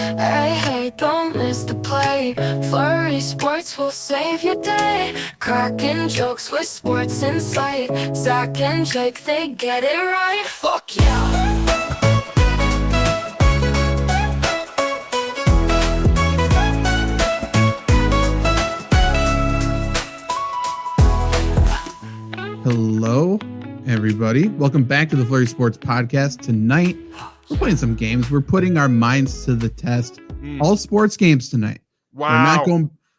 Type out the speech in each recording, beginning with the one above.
Hey, hey, don't miss the play. Flurry Sports will save your day. Cracking jokes with sports insight. Zach and Jake, they get it right. Fuck yeah. Hello, everybody. Welcome back to the Flurry Sports Podcast. Tonight, we're playing some games. We're putting our minds to the test. All sports games tonight. Wow.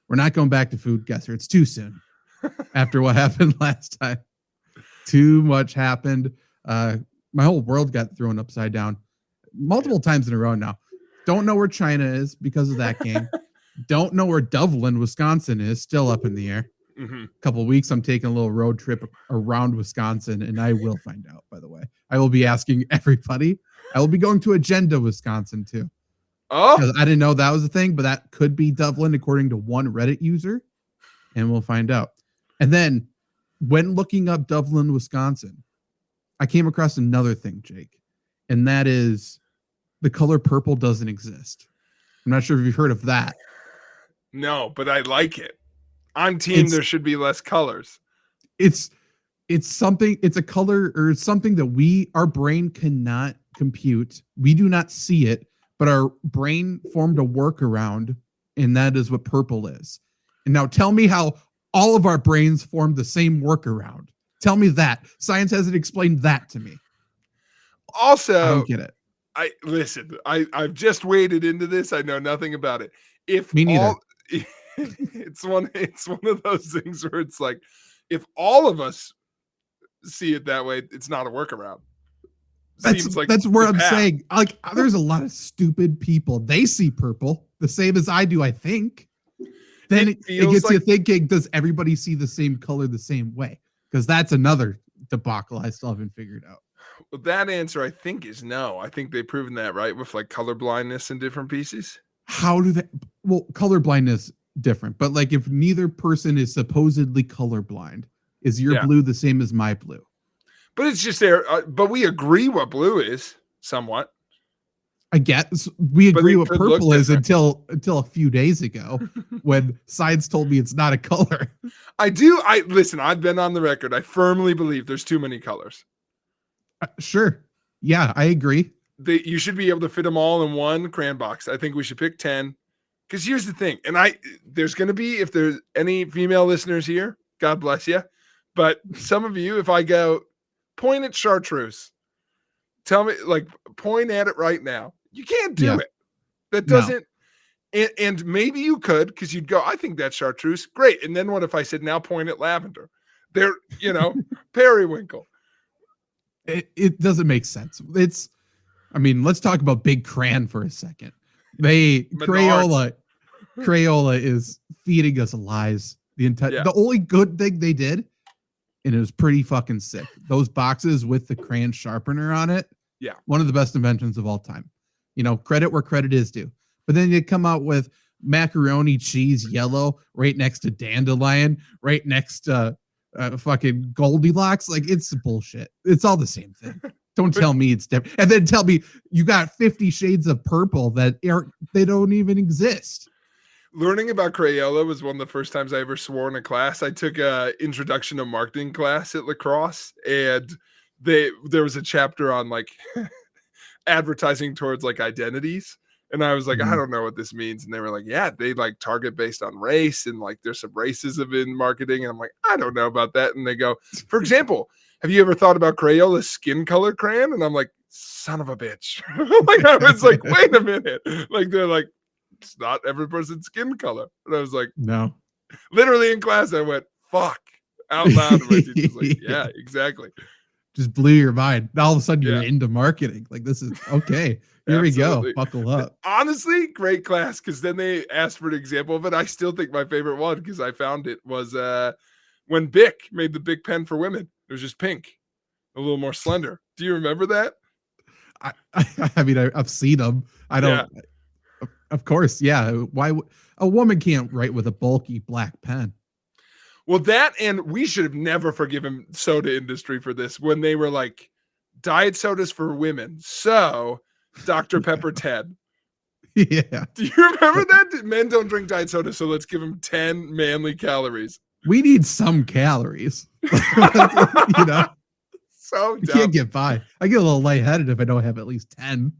We're not going back to Food Guesser. It's too soon. After what happened last time. Too much happened. My whole world got thrown upside down multiple times in a row now. Don't know where China is because of that game. Don't know where Dublin, Wisconsin is. Still up in the air. Mm-hmm. Couple of weeks, I'm taking a little road trip around Wisconsin, and I will find out, by the way. I will be asking everybody. I will be going to Agenda, Wisconsin, too. Oh, I didn't know that was a thing, but that could be Dublin, according to one Reddit user, and we'll find out. And then, when looking up Dublin, Wisconsin, I came across another thing, Jake, and that is the color purple doesn't exist. I'm not sure if you've heard of that. no, but I like it. I'm team there should be less colors. It's something, it's a color or something that our brain cannot compute. We do not see it, but our brain formed a workaround, and that is what purple is. And now tell me how all of our brains formed the same workaround. Tell me that. Science hasn't explained that to me. Also, I don't get it. I've just waded into this. I know nothing about it. Me neither. It's one of those things where it's like, if all of us see it that way, it's not a workaround. That's where I'm saying, like, there's a lot of stupid people. They see purple the same as I do, I think. Then it gets you thinking, does everybody see the same color the same way? Because that's another debacle I still haven't figured out. Well, that answer, I think, is no. I think they've proven that, right? With like color blindness in different pieces. How do they? Well, color blindness different, but like if neither person is supposedly colorblind, is your blue the same as my blue? But it's just there. But we agree what blue is somewhat. I guess we agree what purple is until a few days ago when science told me it's not a color. Listen, I've been on the record. I firmly believe there's too many colors. Sure. Yeah, I agree. You should be able to fit them all in one crayon box. I think we should pick 10. Because here's the thing, and there's going to be, if there's any female listeners here, God bless you. But some of you, if I go, point at chartreuse, tell me, like, point at it right now. You can't do it. That doesn't, and maybe you could, because you'd go, I think that's chartreuse. Great. And then what if I said, now point at lavender? There, periwinkle. It doesn't make sense. Let's talk about Big Crayon for a second. Crayola is feeding us lies. The only good thing they did, and it was pretty fucking sick, those boxes with the crayon sharpener on it. Yeah. One of the best inventions of all time. Credit where credit is due. But then you come out with macaroni cheese yellow right next to dandelion, right next to fucking Goldilocks. Like, it's bullshit. It's all the same thing. Don't tell me it's different. And then tell me you got 50 shades of purple that they don't even exist. Learning about Crayola was one of the first times I ever swore in a class. I took a introduction to marketing class at lacrosse, and there was a chapter on like advertising towards like identities. And I was like, I don't know what this means. And they were like, yeah, they like target based on race, and like there's some racism in marketing. And I'm like, I don't know about that. And they go, for example, have you ever thought about Crayola's skin color crayon? And I'm like, son of a bitch. Like, I was like, wait a minute. Like, they're like, it's not every person's skin color. And I was like, no. Literally in class, I went, fuck, out loud. And my teacher's like, yeah, exactly. Just blew your mind. All of a sudden, you're into marketing. Like, this is okay. Here we go. Buckle up. Honestly, great class, because then they asked for an example of it. I still think my favorite one, because I found it, was when Bic made the Bic pen for women. It was just pink, a little more slender. Do you remember that? I mean, I've seen them. I don't. Yeah. Of course, yeah. Why a woman can't write with a bulky black pen? Well, that, and we should have never forgiven soda industry for this when they were like, diet sodas for women. So Dr. Pepper 10. Yeah. Do you remember that? Men don't drink diet soda, so let's give them 10 manly calories. We need some calories. You know, So you dumb. can't get by. I get a little lightheaded if I don't have at least 10.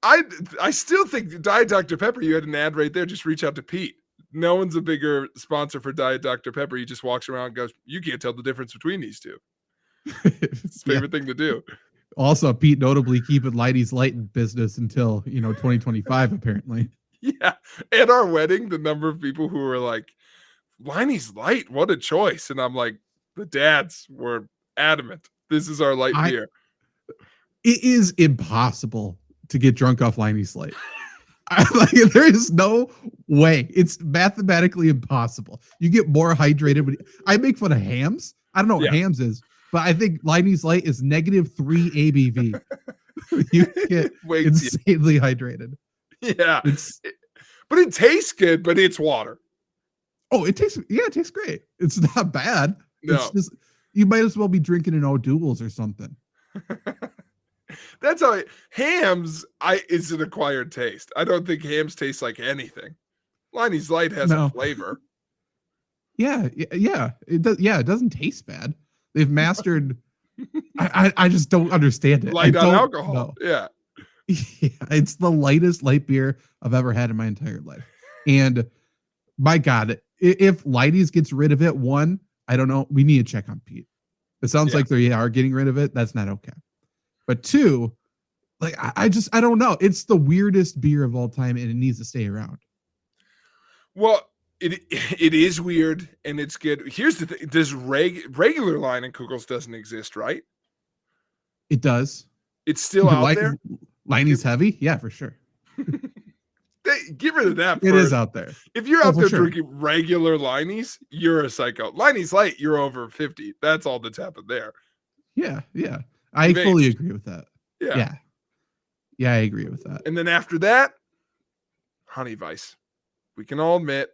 I still think Diet Dr. Pepper, you had an ad right there. Just reach out to Pete. No one's a bigger sponsor for Diet Dr. Pepper. He just walks around and goes, you can't tell the difference between these two. It's his Yeah. favorite thing to do. Also, Pete notably keeping Lighty's Light in business until 2025, apparently. Yeah. At our wedding, the number of people who were like, Liney's Light, what a choice. And I'm like, the dads were adamant. This is our light beer. It is impossible to get drunk off Lighty's Light. There is no way. It's mathematically impossible. You get more hydrated. I make fun of Hams. I don't know what Hams is, but I think Lighty's Light is -3 ABV. You get insanely hydrated. Yeah. But it tastes good, but it's water. Oh, it tastes great. It's not bad. No. It's just, you might as well be drinking an O'Doul's or something. That's how Hams is an acquired taste. I don't think Hams taste like anything. Liney's Light has a flavor. Yeah. It does. Yeah, it doesn't taste bad. They've mastered. I just don't understand it. Light on alcohol. Yeah. Yeah, it's the lightest light beer I've ever had in my entire life. And my God, if Lighty's gets rid of it, one, I don't know. We need to check on Pete. It sounds like they are getting rid of it. That's not okay. But two, like I don't know. It's the weirdest beer of all time, and it needs to stay around. Well, it is weird, and it's good. Here's the thing: this regular line in Kugels doesn't exist, right? It does. It's still out there. Liney's heavy, yeah, for sure. Get rid of that. It is out there. If you're out there drinking regular Liney's, you're a psycho. Liney's Light, you're over 50. That's all that's happened there. Yeah. I fully agree with that. Yeah, I agree with that. And then after that, Honey Vice. We can all admit.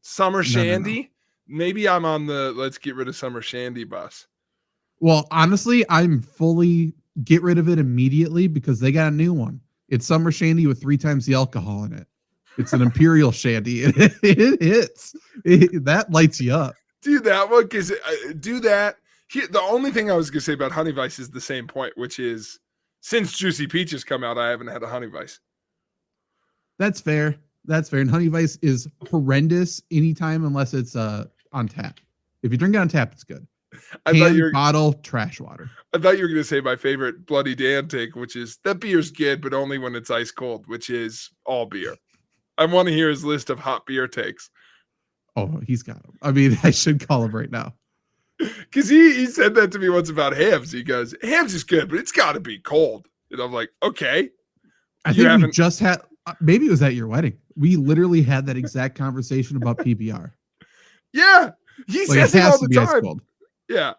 Summer Shandy. No. Maybe I'm on the let's get rid of Summer Shandy bus. Well, honestly, I'm fully get rid of it immediately because they got a new one. It's Summer Shandy with 3 times the alcohol in it. It's an Imperial Shandy. It hits. That lights you up. Do that one because do that. The only thing I was going to say about Honey Vice is the same point, which is since Juicy Peach has come out, I haven't had a Honey Vice. That's fair. And Honey Vice is horrendous anytime unless it's on tap. If you drink it on tap, it's good. Bottle trash water. I thought you were going to say my favorite Bloody Dan take, which is that beer's good, but only when it's ice cold, which is all beer. I want to hear his list of hot beer takes. Oh, he's got them. I mean, I should call him right now. Because he said that to me once about Hams. He goes, Hams is good, but it's got to be cold. And I'm like, okay. I think we just had, maybe it was at your wedding. We literally had that exact conversation about PBR. Yeah. He says it all the time. Cold. Yeah.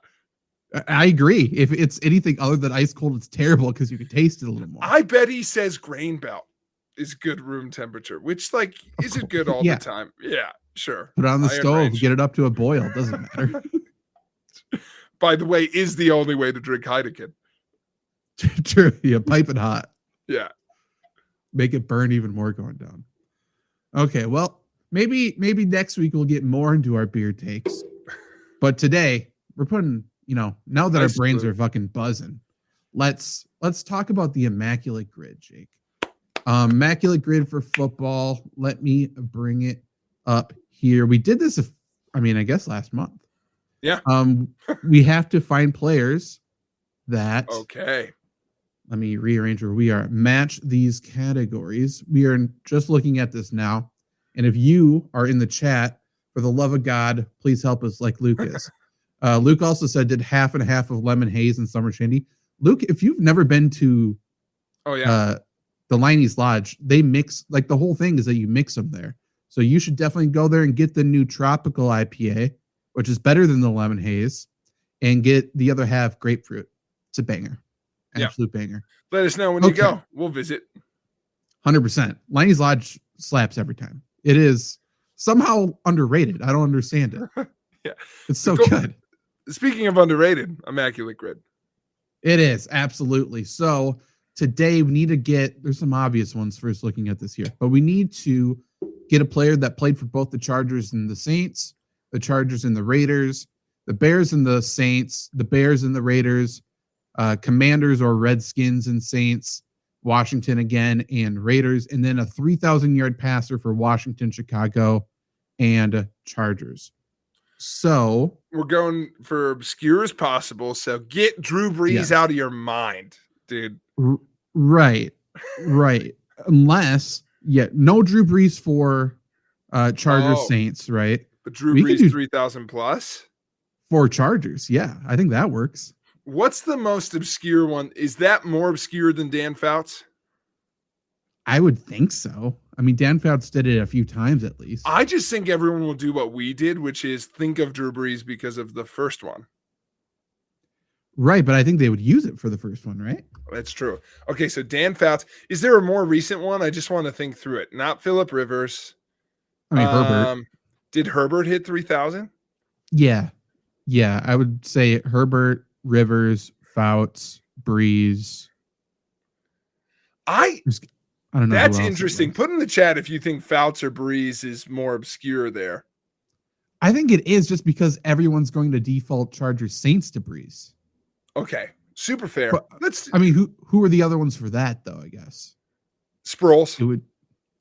I agree. If it's anything other than ice cold, it's terrible because you can taste it a little more. I bet he says grain belt is good room temperature, which isn't good all the time. Yeah, sure. Put it on the stove, get it up to a boil. Doesn't matter. By the way, is the only way to drink Heineken. True. Yeah, pipe it hot. Yeah. Make it burn even more going down. Okay, well, maybe next week we'll get more into our beer takes. But today, we're putting, now that our brains are fucking buzzing, let's talk about the Immaculate Grid, Jake. Immaculate Grid for football. Let me bring it up here. We did this, I guess last month. Yeah. We have to find players that. Okay. Let me rearrange where we are. Match these categories. We are just looking at this now. And if you are in the chat, for the love of God, please help us like Luke is. Luke also said did half and half of lemon haze and summer shandy. Luke, if you've never been to the Liney's Lodge, they mix, the whole thing is that you mix them there. So you should definitely go there and get the new tropical IPA, which is better than the lemon haze, and get the other half grapefruit. It's a banger. Absolute banger. Let us know when you go. We'll visit. 100%. Liney's Lodge slaps every time. It is somehow underrated. I don't understand it. Yeah. It's so good. Speaking of underrated, Immaculate Grid. It is. Absolutely. So today we need to there's some obvious ones first looking at this here, but we need to get a player that played for both the Chargers and the Saints, the Chargers and the Raiders, the Bears and the Saints, the Bears and the Raiders, Commanders or Redskins and Saints, Washington again, and Raiders, and then a 3,000-yard passer for Washington, Chicago, and Chargers. So we're going for obscure as possible. So get Drew Brees out of your mind, dude. Right. Unless, no Drew Brees for Chargers Saints, right? But Drew Brees 3,000 plus for Chargers. Yeah, I think that works. What's the most obscure one? Is that more obscure than Dan Fouts? I would think so. I mean, Dan Fouts did it a few times at least. I just think everyone will do what we did, which is think of Drew Brees because of the first one. Right, but I think they would use it for the first one, right? That's true. Okay, so Dan Fouts. Is there a more recent one? I just want to think through it. Not Phillip Rivers. I mean, Herbert. Did Herbert hit 3,000? Yeah, I would say Herbert, Rivers, Fouts, Brees. I don't know. That's interesting. Put in the chat if you think Fouts or Brees is more obscure there. I think it is just because everyone's going to default Chargers Saints to Brees. Okay, super fair. But, who are the other ones for that though? I guess Sproles.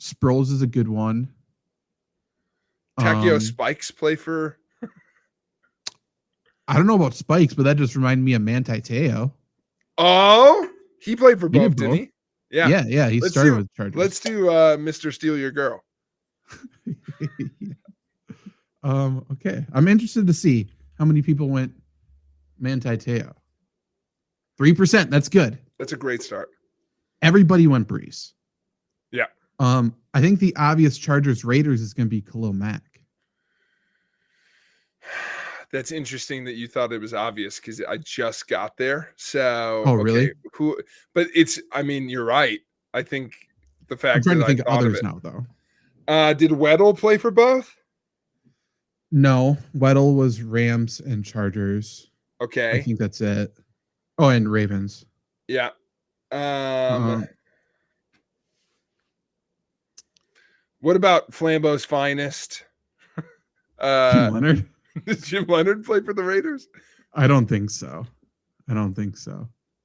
Sproles is a good one. Takeo Spikes play for. I don't know about Spikes, but that just reminded me of Manti Te'o. Oh, he played for both, didn't he? Yeah. He started with Chargers. Let's do Mr. Steal Your Girl. Okay. I'm interested to see how many people went Manti Te'o. 3%. That's good. That's a great start. Everybody went Brees. Yeah. I think the obvious Chargers Raiders is going to be Khalil Mack. That's interesting that you thought it was obvious because I just got there. So, really? But you're right. I think the fact I'm trying that to think of others now, though. Did Weddle play for both? No, Weddle was Rams and Chargers. Okay, I think that's it. Oh, and Ravens. Yeah. What about Flambeau's finest? Jim Leonard. Did Jim Leonard play for the Raiders? I don't think so.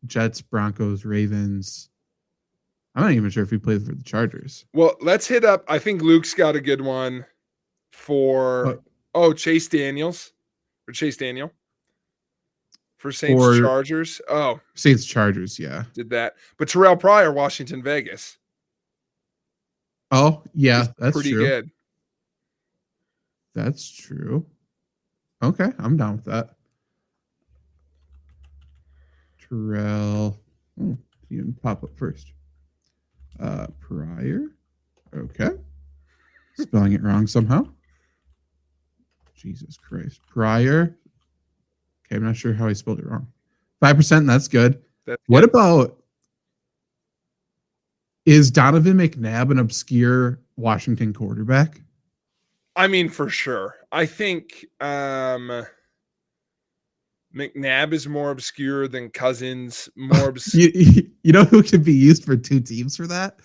Jets, Broncos, Ravens. I'm not even sure if he played for the Chargers. Well, let's hit up. I think Luke's got a good one for Chase Daniel for Saints Chargers. Oh, Saints Chargers, yeah. Did that. But Terrell Pryor, Washington, Vegas. Oh, yeah, that's pretty true. Good. That's true. Okay, I'm down with that. Terrell. Oh, he didn't pop up first. Pryor. Okay. Spelling it wrong somehow. Jesus Christ. Pryor. Okay, I'm not sure how I spelled it wrong. 5%, that's good. What about, is Donovan McNabb an obscure Washington quarterback? I mean, for sure. I think McNabb is more obscure than Cousins. More obscure. You know who could be used for two teams for that?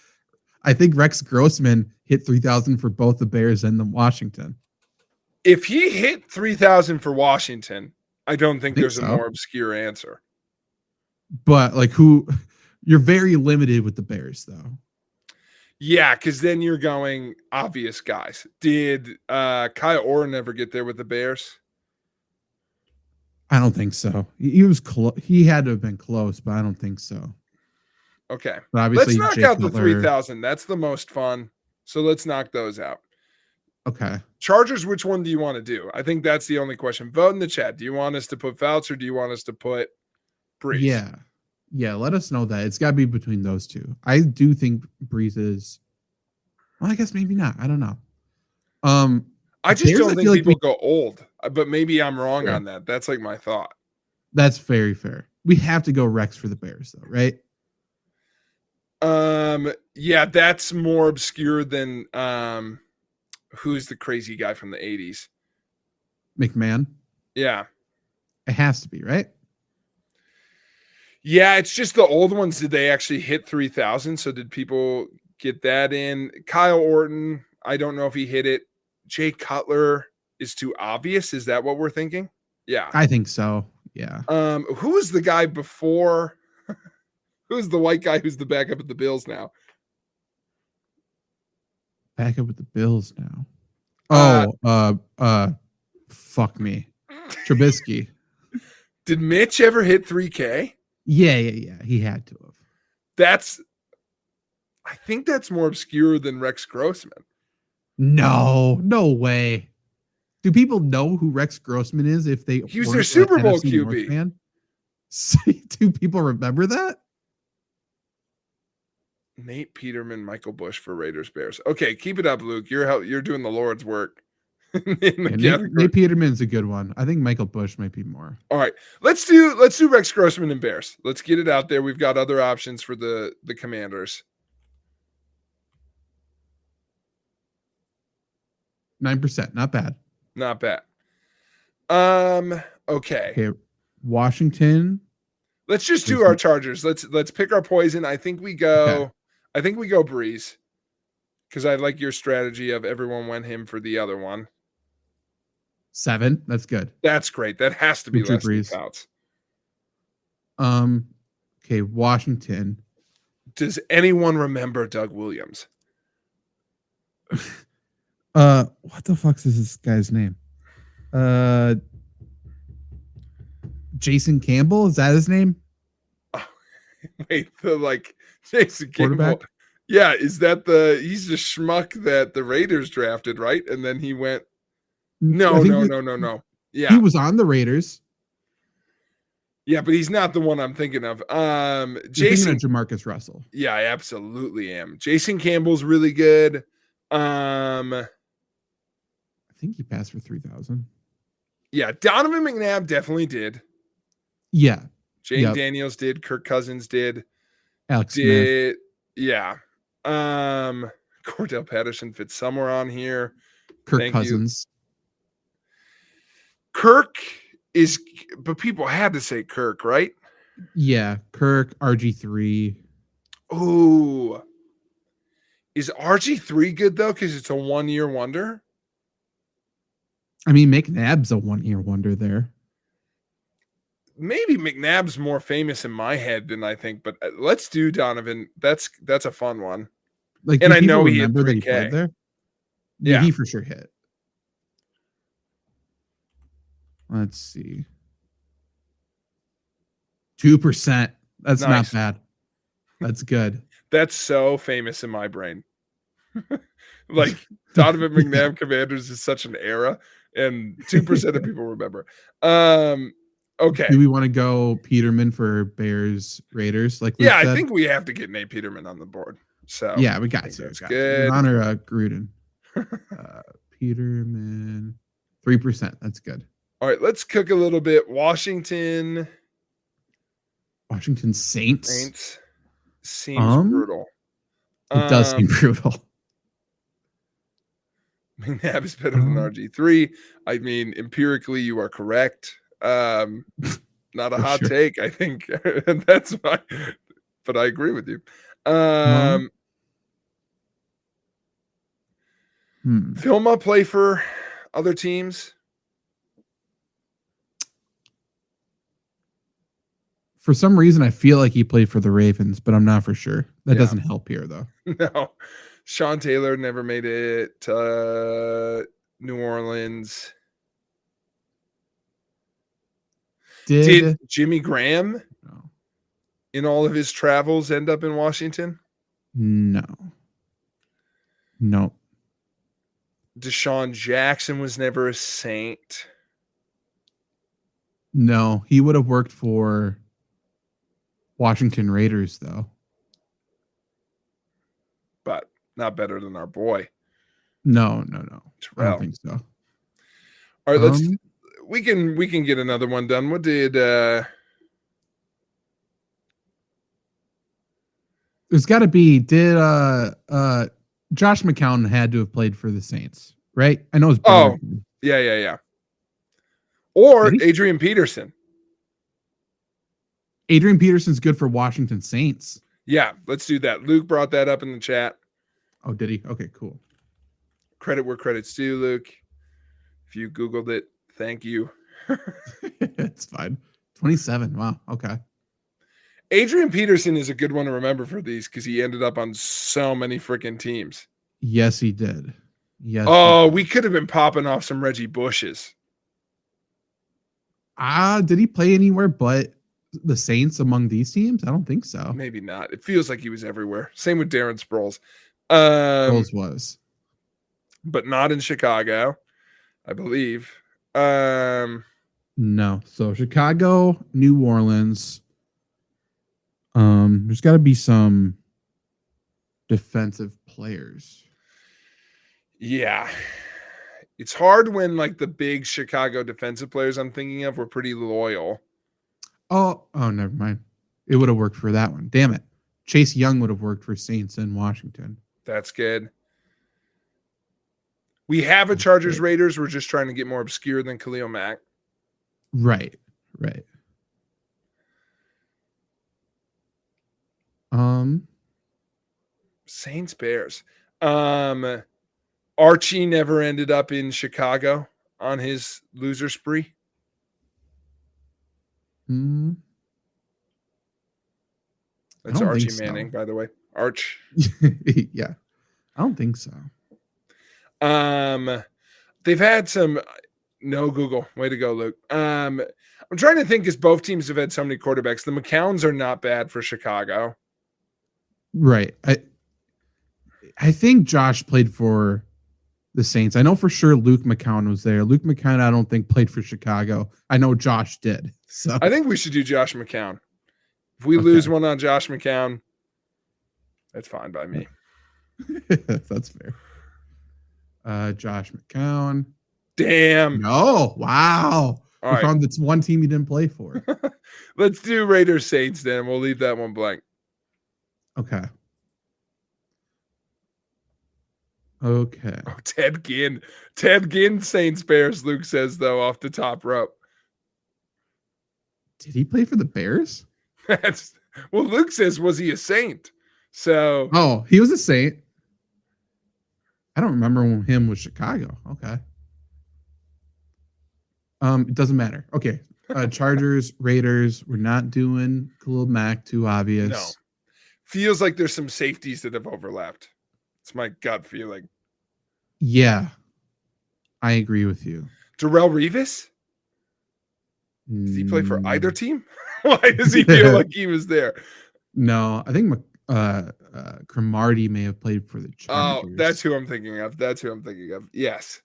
I think Rex Grossman hit 3,000 for both the Bears and the Washington. If he hit 3,000 for Washington, I don't think there's a more obscure answer. But you're very limited with the Bears, though. Yeah, because then you're going obvious guys. Did Kyle Orton ever get there with the Bears? I don't think so. He was he had to have been close, but I don't think so. Okay. But obviously, let's knock out the 3,000. That's the most fun. So let's knock those out. Okay. Chargers, which one do you want to do? I think that's the only question. Vote in the chat. Do you want us to put Fouts or do you want us to put Brees? Yeah, let us know that. It's got to be between those two. I do think Brees is. Well, I guess maybe not. I don't know. I just don't think people go old, but maybe I'm wrong on that. That's like my thought. That's very fair. We have to go Rex for the Bears, though, right? Yeah, that's more obscure than who's the crazy guy from the 80s? McMahon. Yeah. It has to be, right? Yeah, it's just the old ones. Did they actually hit 3,000? So did people get that in? Kyle Orton, I don't know if he hit it. Jay Cutler is too obvious. Is that what we're thinking? Yeah. I think so. Yeah. Who was the guy before? Who's the white guy who's the backup at the Bills now? Back up with the Bills now. Fuck me. Trubisky. Did Mitch ever hit 3K? Yeah. He had to have. I think that's more obscure than Rex Grossman. No way. Do people know who Rex Grossman is if they He was their weren't Super an Bowl NFC North QB. fan? Do people remember that? Nate Peterman, Michael Bush for Raiders Bears. Okay, keep it up, Luke. You're doing the Lord's work. Nate Peterman's a good one. I think Michael Bush might be more. All right, let's do Rex Grossman and Bears. Let's get it out there. We've got other options for the Commanders. 9%, not bad. Not bad. Okay. Washington. Let's just do our Chargers. Let's pick our poison. I think we go. Okay. I think we go Breeze, because I like your strategy of everyone went him for the other one. 7. That's good. That's great. That has to be Richard less than Breeze. Fouts. Okay, Washington. Does anyone remember Doug Williams? What the fuck is this guy's name? Jason Campbell, is that his name? Oh, wait, Jason Quarterback? Campbell. Yeah, is that he's the schmuck that the Raiders drafted, right? And then he went. No. Yeah, he was on the Raiders. Yeah, but he's not the one I'm thinking of. You're Jason thinking of Jamarcus Russell. Yeah, I absolutely am. Jason Campbell's really good. I think he passed for 3,000. Yeah, Donovan McNabb definitely did. Yeah. Jane Daniels did. Kirk Cousins did. Alex Smith. Yeah. Cordell Patterson fits somewhere on here. Kirk Cousins. Kirk is, but people had to say Kirk, right? Yeah. Kirk, RG3. Ooh. Is RG3 good though? Because it's a 1-year wonder. I mean, McNabb's a 1-year wonder there. Maybe McNabb's more famous in my head than I think, but let's do Donovan. That's a fun one. Like, and I know he hit 3K. He played there. Yeah, he for sure hit. Let's see. 2%. That's nice. not bad. That's good. That's so famous in my brain. Like Donovan McNabb Commanders is such an era, and 2% of people remember. Okay. Do we want to go Peterman for Bears Raiders? Like Luke said? I think we have to get Nate Peterman on the board. So yeah, we got to. That's good. Honor Gruden. Peterman, 3%. That's good. All right, let's cook a little bit. Washington Saints seems brutal. It does seem brutal. McNabb is better than RG3. I mean, empirically, you are correct. Not a hot take, I think. That's why, but I agree with you. Vilma play for other teams? For some reason, I feel like he played for the Ravens, but I'm not for sure. That doesn't help here, though. No. Sean Taylor never made it to New Orleans. Did Jimmy Graham in all of his travels end up in Washington? No. Deshaun Jackson was never a Saint. No, he would have worked for Washington Raiders, though. But not better than our boy. No. Terrell. I don't think so. All right, we can get another one done. What did there's got to be Josh McCown had to have played for the Saints, right? I know his brother. Yeah. Or Adrian Peterson. Adrian Peterson's good for Washington Saints. Yeah, let's do that. Luke brought that up in the chat. Oh, did he? Okay, cool. Credit where credit's due, Luke. If you Googled it, thank you. It's fine. 27. Wow. Okay. Adrian Peterson is a good one to remember for these because he ended up on so many freaking teams. Yes, he did. Yes. Oh, we could have been popping off some Reggie Bushes. Did he play anywhere but the Saints among these teams? I don't think so. Maybe not. It feels like he was everywhere. Same with Darren Sproles. Sproles was. But not in Chicago, I believe. No. So Chicago, New Orleans. There's got to be some defensive players. Yeah. It's hard when like the big Chicago defensive players I'm thinking of were pretty loyal. Oh, never mind. It would have worked for that one. Damn it. Chase Young would have worked for Saints in Washington. That's good. We have a Chargers Raiders. We're just trying to get more obscure than Khalil Mack. Right. Saints Bears. Archie never ended up in Chicago on his loser spree. That's Archie Manning, by the way. Arch. Yeah. I don't think so. They've had some no Google. Way to go, Luke. I'm trying to think because both teams have had so many quarterbacks. The McCowns are not bad for Chicago. Right. I think Josh played for the Saints. I know for sure Luke McCown was there. Luke McCown, I don't think played for Chicago. I know Josh did. So I think we should do Josh McCown. If we lose one on Josh McCown, that's fine by me. That's fair. Josh McCown. Damn. No. Wow. All we right. found that's one team he didn't play for. Let's do Raiders Saints then. We'll leave that one blank. Okay. Oh, Ted Ginn. Ted Ginn, Saints Bears, Luke says, though, off the top rope. Did he play for the Bears? Well, Luke says, was he a Saint? So. Oh, he was a Saint. I don't remember him with Chicago. Okay. It doesn't matter. Okay. Chargers, Raiders. We're not doing Khalil Mack. Too obvious. No. Feels like there's some safeties that have overlapped. It's my gut feeling. Yeah. I agree with you. Darrelle Revis? Does he play for either team? Why does he feel like he was there? No, I think Cromartie may have played for the Chargers. Oh, that's who I'm thinking of. Yes.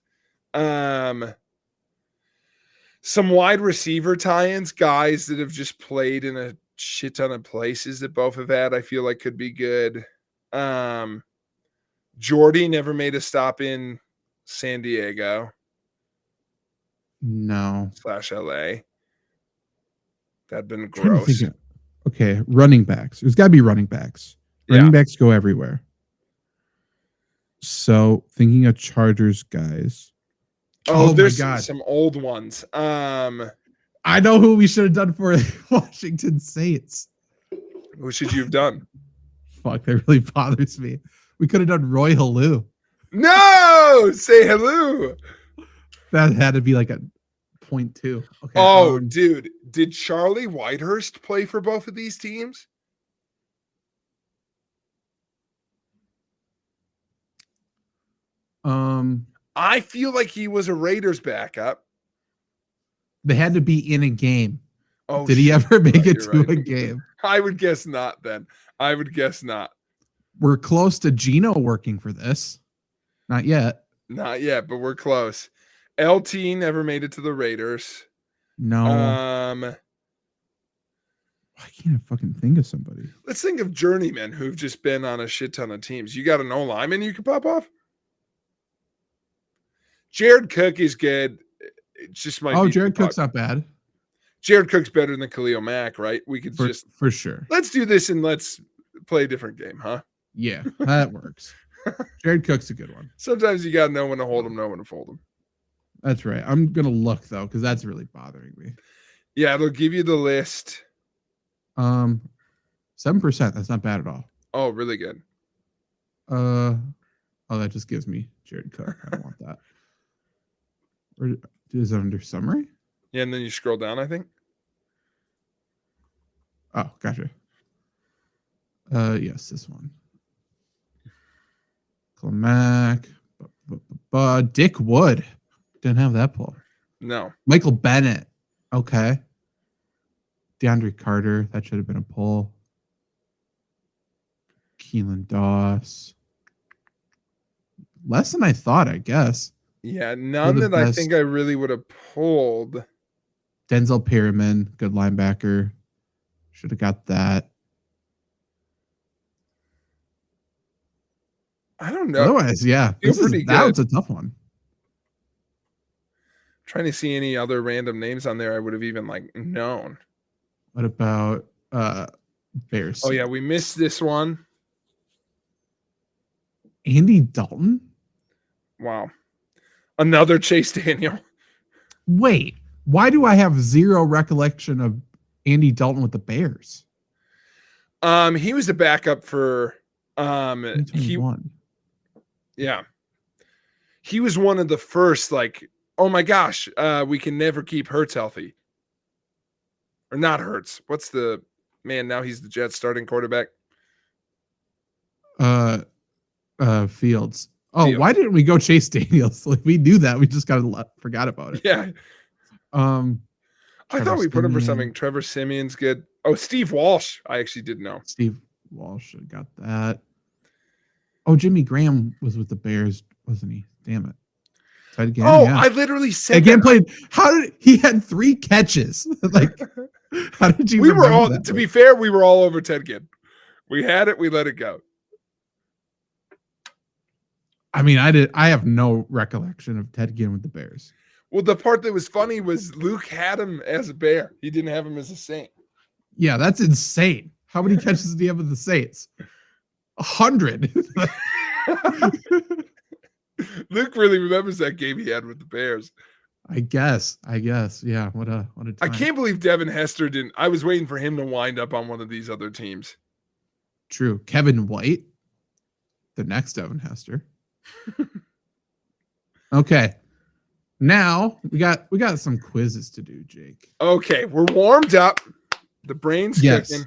Some wide receiver tie-ins, guys that have just played in a shit ton of places that both have had, I feel like could be good. Jordy never made a stop in San Diego. No. /LA. That'd been gross. Okay, running backs. There's got to be running backs. Running backs go everywhere. So, thinking of Chargers guys. Oh there's some old ones. I know who we should have done for Washington Saints. Who should you have done? Fuck, that really bothers me. We could have done Roy Halou. No! Say hello. That had to be like a 0.2. Okay. Oh, dude. Did Charlie Whitehurst play for both of these teams? I feel like he was a Raiders backup. They had to be in a game. Oh, did he ever make it to right. a game? I would guess not then. I would guess not. We're close to Gino working for this. Not yet. Not yet, but we're close. LT never made it to the Raiders. No. Why can't I fucking think of somebody? Let's think of journeymen who've just been on a shit ton of teams. You got an O-lineman you can pop off? Jared Cook is good. It just might be Jared Cook's not bad. Jared Cook's better than Khalil Mack, right? We could for sure. Let's do this and let's play a different game, huh? Yeah, that works. Jared Cook's a good one. Sometimes you gotta know when to hold him, know when to fold him. That's right. I'm gonna look though, because that's really bothering me. Yeah, it'll give you the list. 7%. That's not bad at all. Oh, really good. Oh, that just gives me Jared Cook. I don't want that. Or is it under summary? Yeah, and then you scroll down, I think. Oh, gotcha. Yes, this one. Clemac. Dick Wood. Didn't have that pull. No. Michael Bennett. Okay. DeAndre Carter. That should have been a pull. Keelan Doss. Less than I thought, I guess. Yeah, none the that I best. think I really would have pulled. Denzel Perryman, good linebacker. Should have got that. I don't know. Otherwise, yeah. Feel pretty That good. was a tough one. Trying to see any other random names on there I would have even like known. What about Bears? Oh yeah, we missed this one. Andy Dalton? Wow. Another Chase Daniel. Wait, why do I have zero recollection of Andy Dalton with the Bears? He was the backup for he 2021. yeah. He was one of the first, like, oh my gosh, we can never keep Hurts healthy. Or not Hurts. What's the man? Now he's the Jets starting quarterback. Fields. Oh, Fields. why didn't we go Chase Daniels? Like we knew that. We just forgot about it. Yeah. I thought we put him for something. Trevor Simeon's good. Oh, Steve Walsh. I actually didn't know. Steve Walsh got that. Oh, Jimmy Graham was with the Bears, wasn't he? Damn it. Again, oh, yeah. I literally said again that. played. How did he had 3 catches? Like, how did you? We were all. That To be fair, we were all over Ted Ginn. We had it. We let it go. I mean, I have no recollection of Ted Ginn with the Bears. Well, the part that was funny was Luke had him as a Bear. He didn't have him as a Saint. Yeah, that's insane. How many catches did he have with the Saints? 100. Luke really remembers that game he had with the Bears. I guess. Yeah. What a time. I can't believe Devin Hester didn't. I was waiting for him to wind up on one of these other teams. True. Kevin White, the next Devin Hester. Okay. Now we got some quizzes to do, Jake. Okay, we're warmed up. The brain's kicking.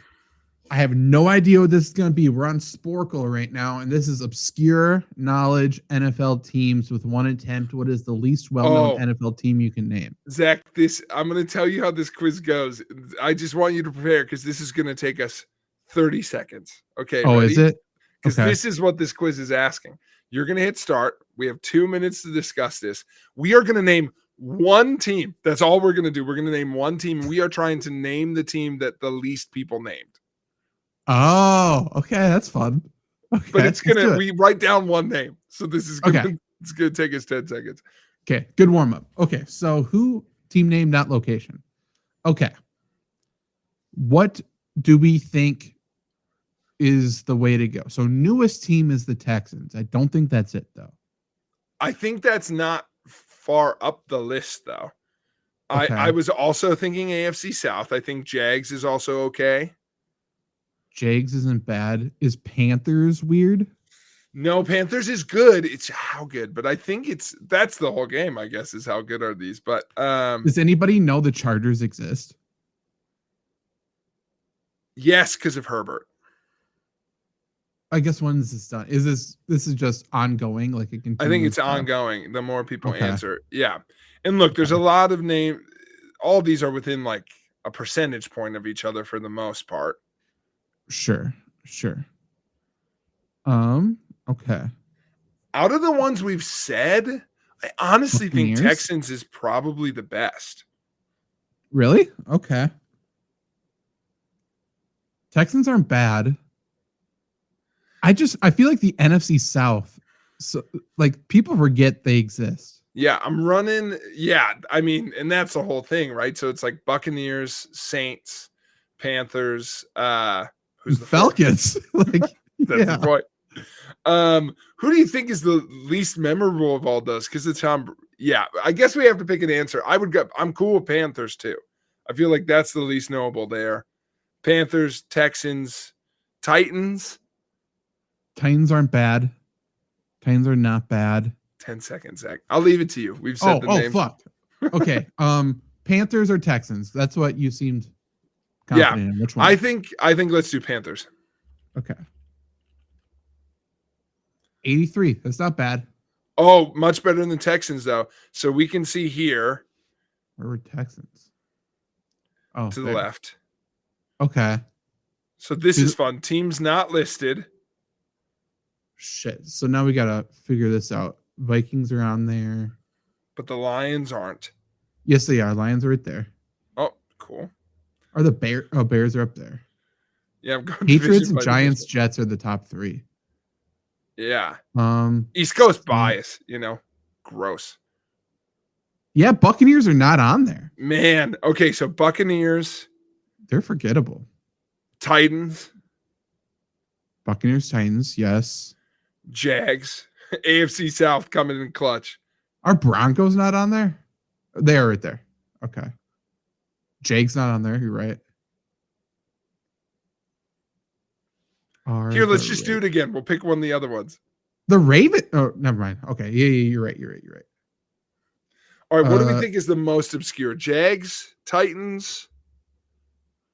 I have no idea what this is going to be. We're on Sporkle right now, and this is obscure knowledge NFL teams with one attempt. What is the least well-known NFL team you can name? Zach, I'm going to tell you how this quiz goes. I just want you to prepare because this is going to take us 30 seconds. Okay. Oh, ready? is it? Because Okay. this is what this quiz is asking. You're going to hit start. We have 2 minutes to discuss this. We are going to name one team. That's all we're going to do. We're going to name one team. We are trying to name the team that the least people named. Oh, okay. That's fun. Okay, But it's going to, we write down one name. So this is going to, Okay. it's going to take us 10 seconds. Okay. Good warm up. Okay. So who, team name, not location. Okay. What do we think is the way to go? So newest team is the Texans. I don't think that's it though. I think that's not far up the list though. Okay. I was also thinking AFC South. I think Jags is also okay. Jags isn't bad. Is Panthers weird? No, Panthers is good. It's how good, but I think that's the whole game, I guess, is how good are these. But Does anybody know the Chargers exist? yes, because of Herbert. I guess when is this done? Is this is just ongoing? Like it continues? I think it's ongoing. The more people Okay. answer. Yeah. And look, there's a lot of name. All these are within like a percentage point of each other for the most part. Sure. Okay. Out of the ones we've said, I honestly think Buccaneers? Texans is probably the best. Really? Okay. Texans aren't bad. I feel like the NFC South, so like people forget they exist. Yeah, I'm running. Yeah, I mean, and that's the whole thing, right? So it's like Buccaneers, Saints, Panthers, who's the fourth? Falcons. Like That's yeah. the point. Who do you think is the least memorable of all those? Because it's yeah, I guess we have to pick an answer. I'm cool with Panthers too. I feel like that's the least knowable there. Panthers, Texans, Titans. Titans aren't bad. Titans are not bad. 10 seconds, Zach. I'll leave it to you. We've said the name. Fuck. Okay. Panthers or Texans? That's what you seemed confident in. Which one? I think let's do Panthers. Okay. 83. That's not bad. Oh, much better than the Texans, though. So we can see here. Where were Texans? Oh, to the there. left. Okay. So this is fun. Teams not listed. Shit. So now we gotta figure this out. Vikings are on there. But the Lions aren't. Yes, they are. Lions are right there. Oh, cool. Are the Bears are up there. Yeah, I'm going Patriots and Giants, Jets are the top 3. Yeah. East Coast bias, gross. Yeah, Buccaneers are not on there. Man. Okay, so Buccaneers. They're forgettable. Titans. Buccaneers, Titans, yes. Jags. AFC South coming in clutch. Are Broncos not on there? They are right there. Okay. Jags not on there. You're right. Here, let's just do it again. We'll pick one of the other ones. The Raven. Oh, never mind. Okay. Yeah, you're right. All right. What do we think is the most obscure? Jags, Titans.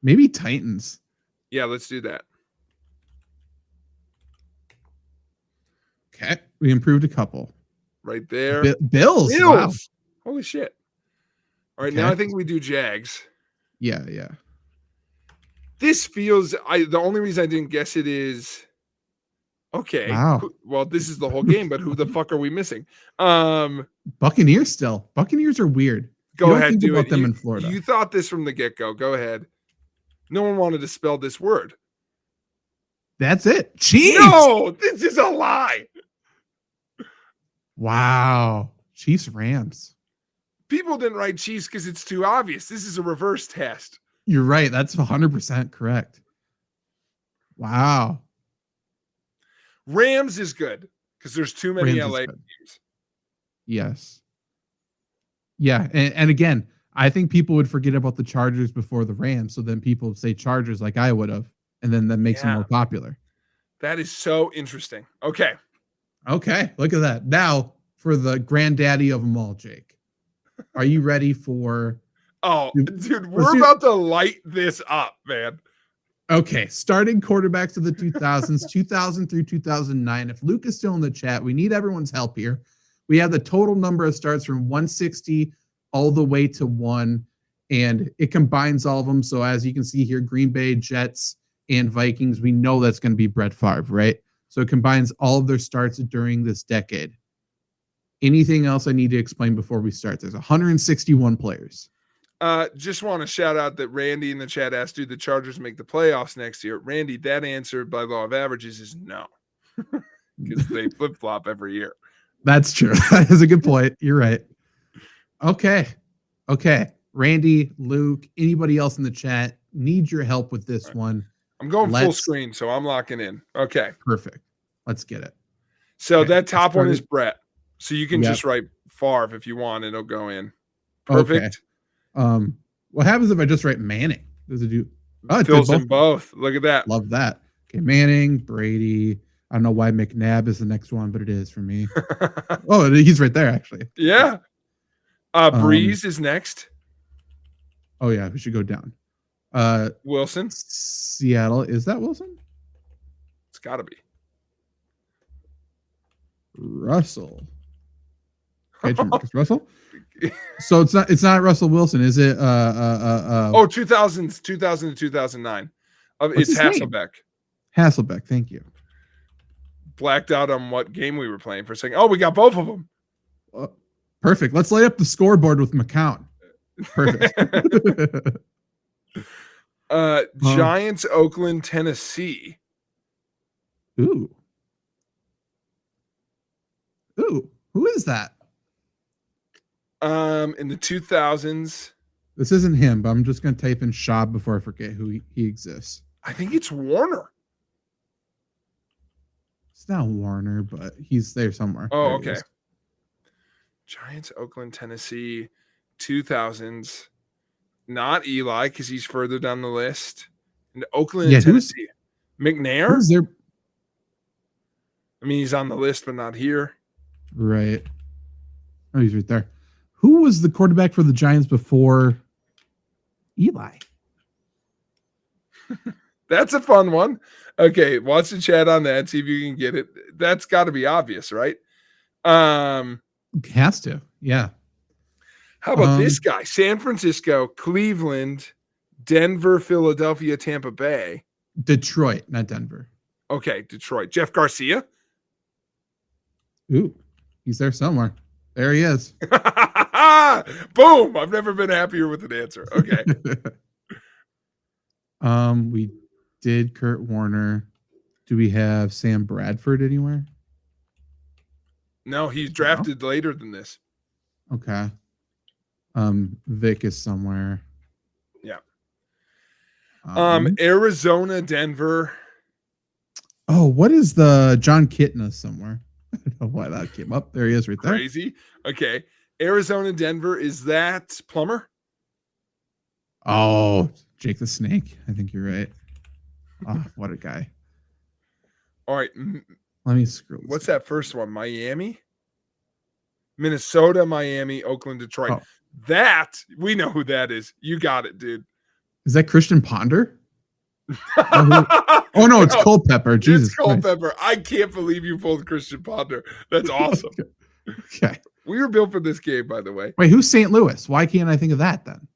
Maybe Titans. Yeah, let's do that. Okay. We improved a couple. Right there. Bills. Wow. Holy shit. All right. Okay. Now I think we do Jags. Yeah. This feels. The only reason I didn't guess it is. Okay. Wow. Well, this is the whole game, but who the fuck are we missing? Buccaneers still. Buccaneers are weird. Go ahead. Do about them in Florida. You thought this from the get-go. Go ahead. No one wanted to spell this word. That's it. Chiefs. No, this is a lie. Wow. Chiefs, Rams. People didn't write Chiefs because it's too obvious. This is a reverse test. You're right. That's 100% correct. Wow. Rams is good because there's too many LA teams. Yes. Yeah. And again, I think people would forget about the Chargers before the Rams. So then people would say Chargers like I would have. And then that makes them more popular. That is so interesting. Okay. Look at that. Now for the granddaddy of them all, Jake. Are you ready for... Oh, dude, we're about to light this up, man. Okay, starting quarterbacks of the 2000s, 2000 through 2009. If Luke is still in the chat, we need everyone's help here. We have the total number of starts from 160 all the way to 1, and it combines all of them. So as you can see here, Green Bay, Jets, and Vikings, we know that's going to be Brett Favre, right? So it combines all of their starts during this decade. Anything else I need to explain before we start? There's 161 players. Just want to shout out that Randy in the chat asked, do the Chargers make the playoffs next year? Randy, that answer by law of averages is no. Because they flip-flop every year. That's true. That is a good point. You're right. Okay. Randy, Luke, anybody else in the chat, need your help with this one. I'm going full screen, so I'm locking in. Okay. Perfect. Let's get it. So that top one is Brett. So you can just write Favre if you want, and it'll go in. Perfect. Okay. What happens if I just write Manning? Does it do? Oh, it fills in both. Look at that. Love that. Okay, Manning, Brady. I don't know why McNabb is the next one, but it is for me. Oh, he's right there, actually. Yeah. Breeze is next. Oh, yeah, we should go down. Wilson. Seattle. Is that Wilson? It's got to be. Russell. Okay, Marcus Russell. So it's not Russell Wilson, is it? 2000 to 2009. It's Hasselbeck. Hasselbeck, thank you. Blacked out on what game we were playing for a second. Oh, we got both of them. Perfect. Let's light up the scoreboard with McCown. Perfect. Giants, Oakland, Tennessee. Ooh, who is that? In the 2000s. This isn't him, but I'm just going to type in Schaub before I forget who he exists. I think it's Warner. It's not Warner, but he's there somewhere. Oh, okay. Giants, Oakland, Tennessee, 2000s. Not Eli, because he's further down the list. In Oakland Yeah, and who's Tennessee. McNair? who's there? I mean, he's on the list, but not here. Right. Oh, he's right there. Who was the quarterback for the Giants before Eli? That's a fun one. Okay, watch the chat on that. See if you can get it. That's got to be obvious, right? Has to. Yeah. How about this guy? San Francisco, Cleveland, Denver, Philadelphia, Tampa Bay. Detroit, not Denver. Okay, Detroit. Jeff Garcia. Ooh, he's there somewhere. There he is. Boom! I've never been happier with an answer. Okay. We did Kurt Warner. Do we have Sam Bradford anywhere? No, he's drafted later than this. Okay. Vic is somewhere. Yeah. Arizona, Denver. Oh, what is the John Kitna somewhere? I don't know why that came up. There he is right there. Crazy. Okay. Arizona, Denver. Is that Plummer? Oh, Jake the Snake. I think you're right. Oh, what a guy. All right. Let me scroll. What's that first one? Miami? Minnesota, Miami, Oakland, Detroit. Oh. That, we know who that is. You got it, dude. Is that Christian Ponder? Oh no, it's Culpepper. Jesus it's Culpepper. I can't believe you pulled Christian Ponder. That's awesome. Okay. We were built for this game, by the way. Wait, who's St. Louis? Why can't I think of that then?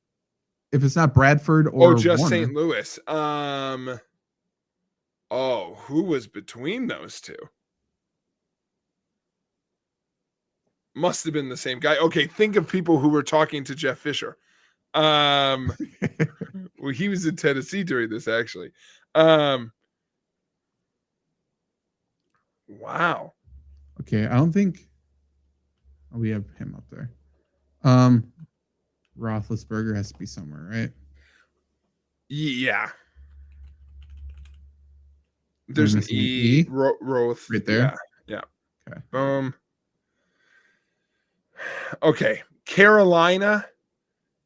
If it's not Bradford or just Warner. St. Louis. Who was between those two? Must have been the same guy. Okay, think of people who were talking to Jeff Fisher. Well, he was in Tennessee during this, actually. Wow. Okay, I don't think we have him up there. Roethlisberger has to be somewhere, right? Yeah. There's an E. Roth Right there. Yeah. Okay. Boom. Okay. Carolina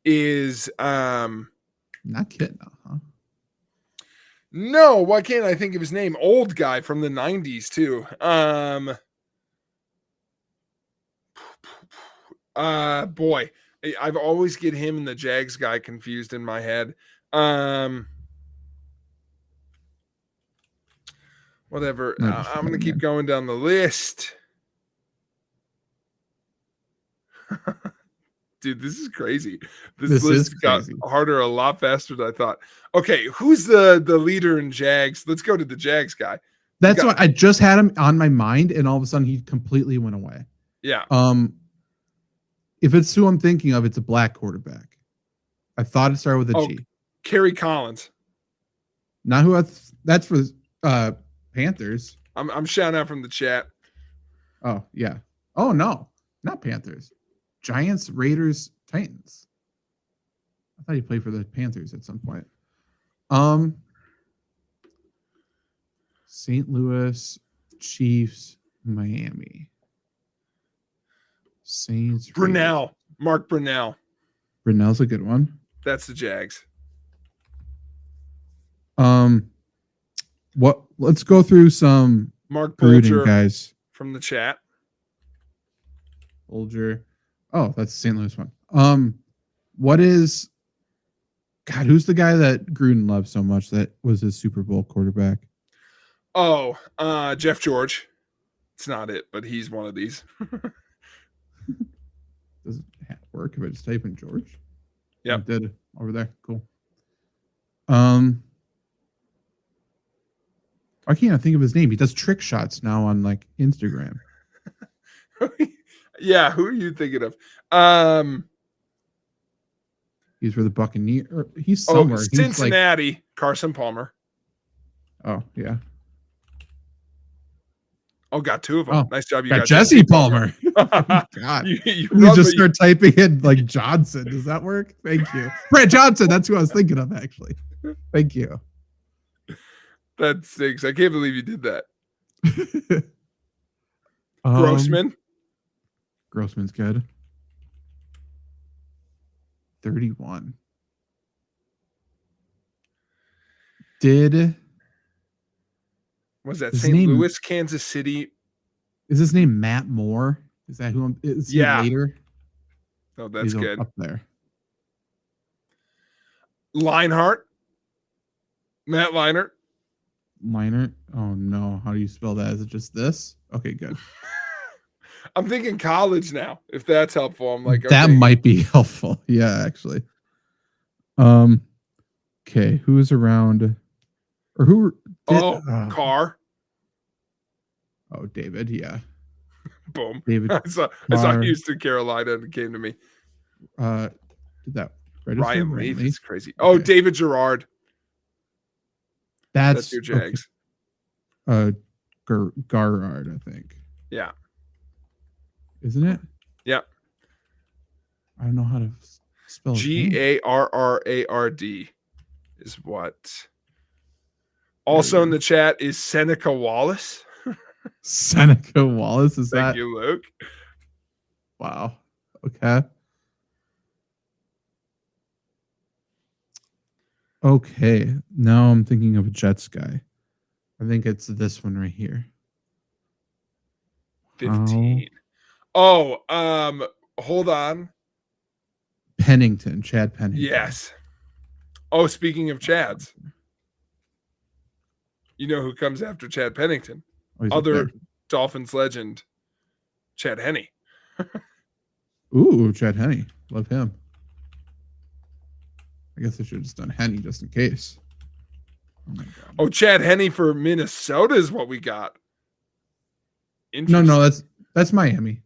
is Not Kitna, huh? no, why can't I think of his name? Old guy from the 90s too. Boy, I've always get him and the Jags guy confused in my head. Whatever. I'm going to keep going down the list. Dude, this is crazy. This list got harder a lot faster than I thought. Okay, who's the leader in Jags? Let's go to the Jags guy. That's why I just had him on my mind, and all of a sudden he completely went away. Yeah. If it's who I'm thinking of, it's a black quarterback. I thought it started with a G. Kerry Collins. Not who that's for Panthers. I'm shouting out from the chat. Oh, yeah. Oh, no. Not Panthers. Giants, Raiders, Titans. I thought he played for the Panthers at some point. St. Louis, Chiefs, Miami. Saints. Brunell. Mark Brunell. Brunell's a good one. That's the Jags. Let's go through some Mark Bulger guys from the chat. Bulger. Oh, that's the St. Louis one. What is who's the guy that Gruden loves so much that was his Super Bowl quarterback? Oh, Jeff George. It's not it, but he's one of these. Does it work if I just type in George? Yeah, it did over there. Cool. I can't think of his name. He does trick shots now on like Instagram. Yeah, who are you thinking of? He's for the Buccaneers. He's somewhere. Cincinnati. Like, Carson Palmer. Oh yeah. Oh, got two of them. Oh, nice job. You got Jesse Palmer. God, you just start typing in like Johnson. Does that work? Thank you, Brett Johnson. That's who I was thinking of actually. Thank you. That stinks. I can't believe you did that. Grossman. Grossman's good. 31. Did Was that his St. name Louis, Kansas City? is his name Matt Moore? Is that who I'm is he Yeah. later? Oh, that's He's good. up there. Leinart. Matt Leinart. Minor. Oh no. How do you spell that? Is it just this? Okay, good. I'm thinking college now, if that's helpful. I'm like, That okay. might be helpful. Yeah, actually. Okay, who's around or who did Carr. oh, David, yeah. Boom. David I saw Carr. Houston, Carolina, and it came to me. Did that register? Ryan Leaf is crazy. Okay. Oh, David Gerard. That's That's your Jags. Okay. Garrard, I think. Yeah. Isn't it? Yeah. I don't know how to spell his name. Garrard is what. Also in the chat is Seneca Wallace. Seneca Wallace, is Thank that? you, Luke. Wow. Okay. Okay. Now I'm thinking of a Jets guy. I think it's this one right here. 15. Oh, hold on. Pennington, Chad Pennington. Yes. Oh, speaking of Chads, you know who comes after Chad Pennington? Oh, he's up Other there. Dolphins legend, Chad Henne. Ooh, Chad Henne. Love him. I guess I should have just done Henne just in case. Oh my god. Oh, Chad Henne for Minnesota is what we got. No, that's Miami.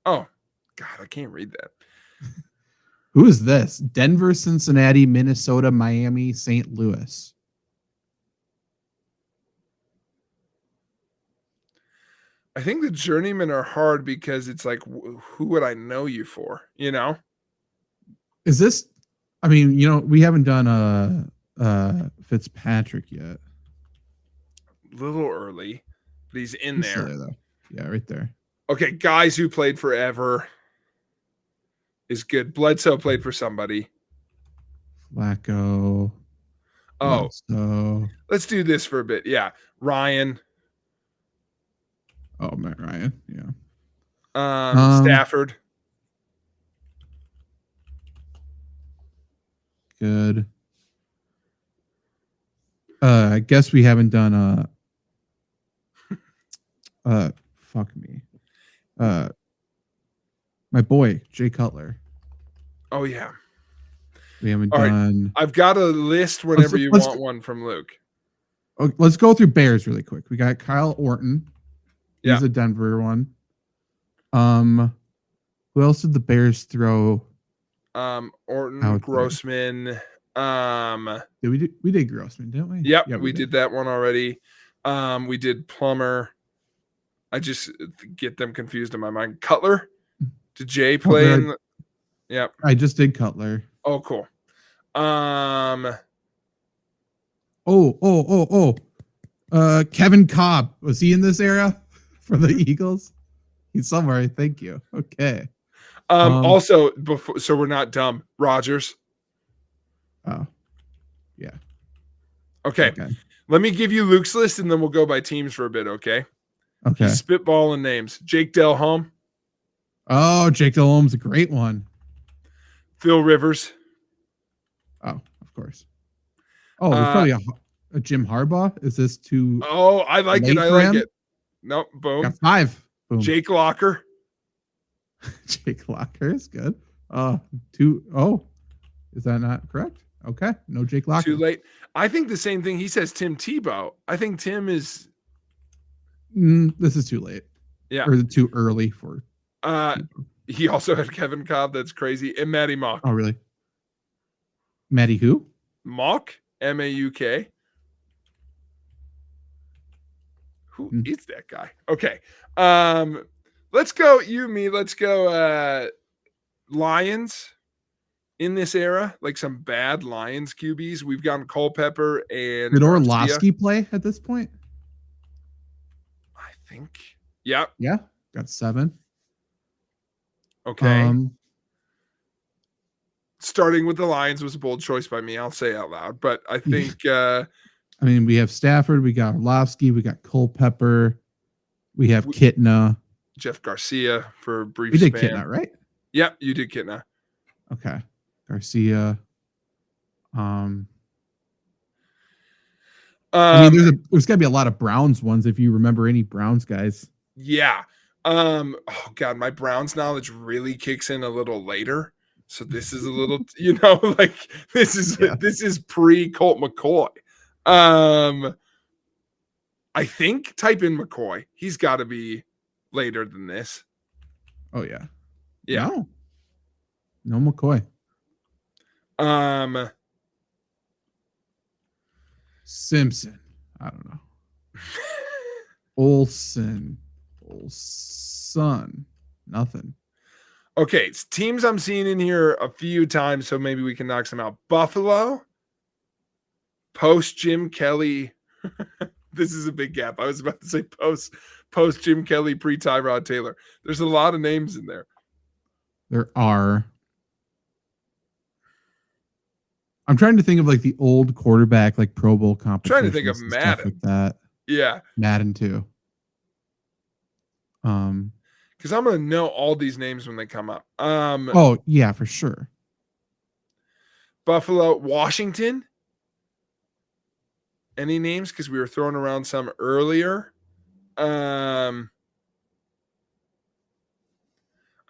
Oh, God, I can't read that. Who is this? Denver, Cincinnati, Minnesota, Miami, St. Louis. I think the journeymen are hard because it's like, who would I know you for? You know? Is this? I mean, we haven't done Fitzpatrick yet. A little early, but he's in He's still there. though. Yeah, right there. Okay, guys who played forever is good. Bledsoe played for somebody. Flacco. Oh, Bledsoe. let's do this for a bit. Yeah, Ryan. Oh, Matt Ryan. Yeah. Stafford. Good. I guess we haven't done fuck me. My boy, Jay Cutler. Oh yeah. We haven't All right. done. I've got a list whenever you let's want one from Luke. Oh, let's go through Bears really quick. We got Kyle Orton. He's Yeah. a Denver one. Who else did the Bears throw? Orton, out there? Grossman. We did Grossman, didn't we? Yep, Yeah, we did that one already. We did Plummer. I just get them confused in my mind. Cutler. Did Jay play in? Yep. I just did Cutler. Oh, cool. Kevin Cobb, was he in this era for the Eagles? He's somewhere. Thank you. Okay. Also, before, so we're not dumb. Rodgers. Oh, yeah. Okay. Let me give you Luke's list, and then we'll go by teams for a bit. Okay. Okay. He's spitballing names. Jake Delhomme. Oh, Jake Delhomme's a great one. Phil Rivers. Oh, of course. Oh, there's probably a Jim Harbaugh. Is this too? Oh, I like it. I like it. Nope. Boom. Got 5. Boom. Jake Locker. Jake Locker is good. 2. Oh, is that not correct? Okay. No Jake Locker. Too late. I think the same thing. He says Tim Tebow. I think Tim is. This is too late. Yeah. Or too early for. He also had Kevin Cobb. That's crazy. And Matty Mock. Oh, really? Matty who? Mock. M-A-U-K. Who is that guy? Okay. Let's go. You, me. Let's go. Lions in this era, like some bad Lions QBs. We've gotten Culpepper and Did Garcia. Orlovsky play at this point? I think. Yep. Yeah. Got 7. Okay. Starting with the Lions was a bold choice by me. I'll say out loud, but I think I mean, we have Stafford, we got Orlovsky, we got Culpepper, we have We- Kitna. Jeff Garcia for a brief We did span. Kitna, right? Yep, you did Kitna. Okay. Garcia. I mean, there's got to be a lot of Browns ones if you remember any Browns guys. Yeah. Oh God, my Browns knowledge really kicks in a little later. So this is a little, like this is pre Colt McCoy. I think type in McCoy. He's got to be later than this. Oh yeah. Yeah. No McCoy. Simpson. I don't know. Olson. Nothing. Okay, it's teams I'm seeing in here a few times, so maybe we can knock some out. Buffalo, post Jim Kelly. This is a big gap. I was about to say post Jim Kelly, pre Tyrod Taylor. There's a lot of names in there. There are. I'm trying to think of like the old quarterback, like Pro Bowl competition. Trying to think of Madden. Like that. Yeah. Madden too. Because I'm gonna know all these names when they come up. Oh yeah, for sure. Buffalo, Washington. Any names? Because we were throwing around some earlier.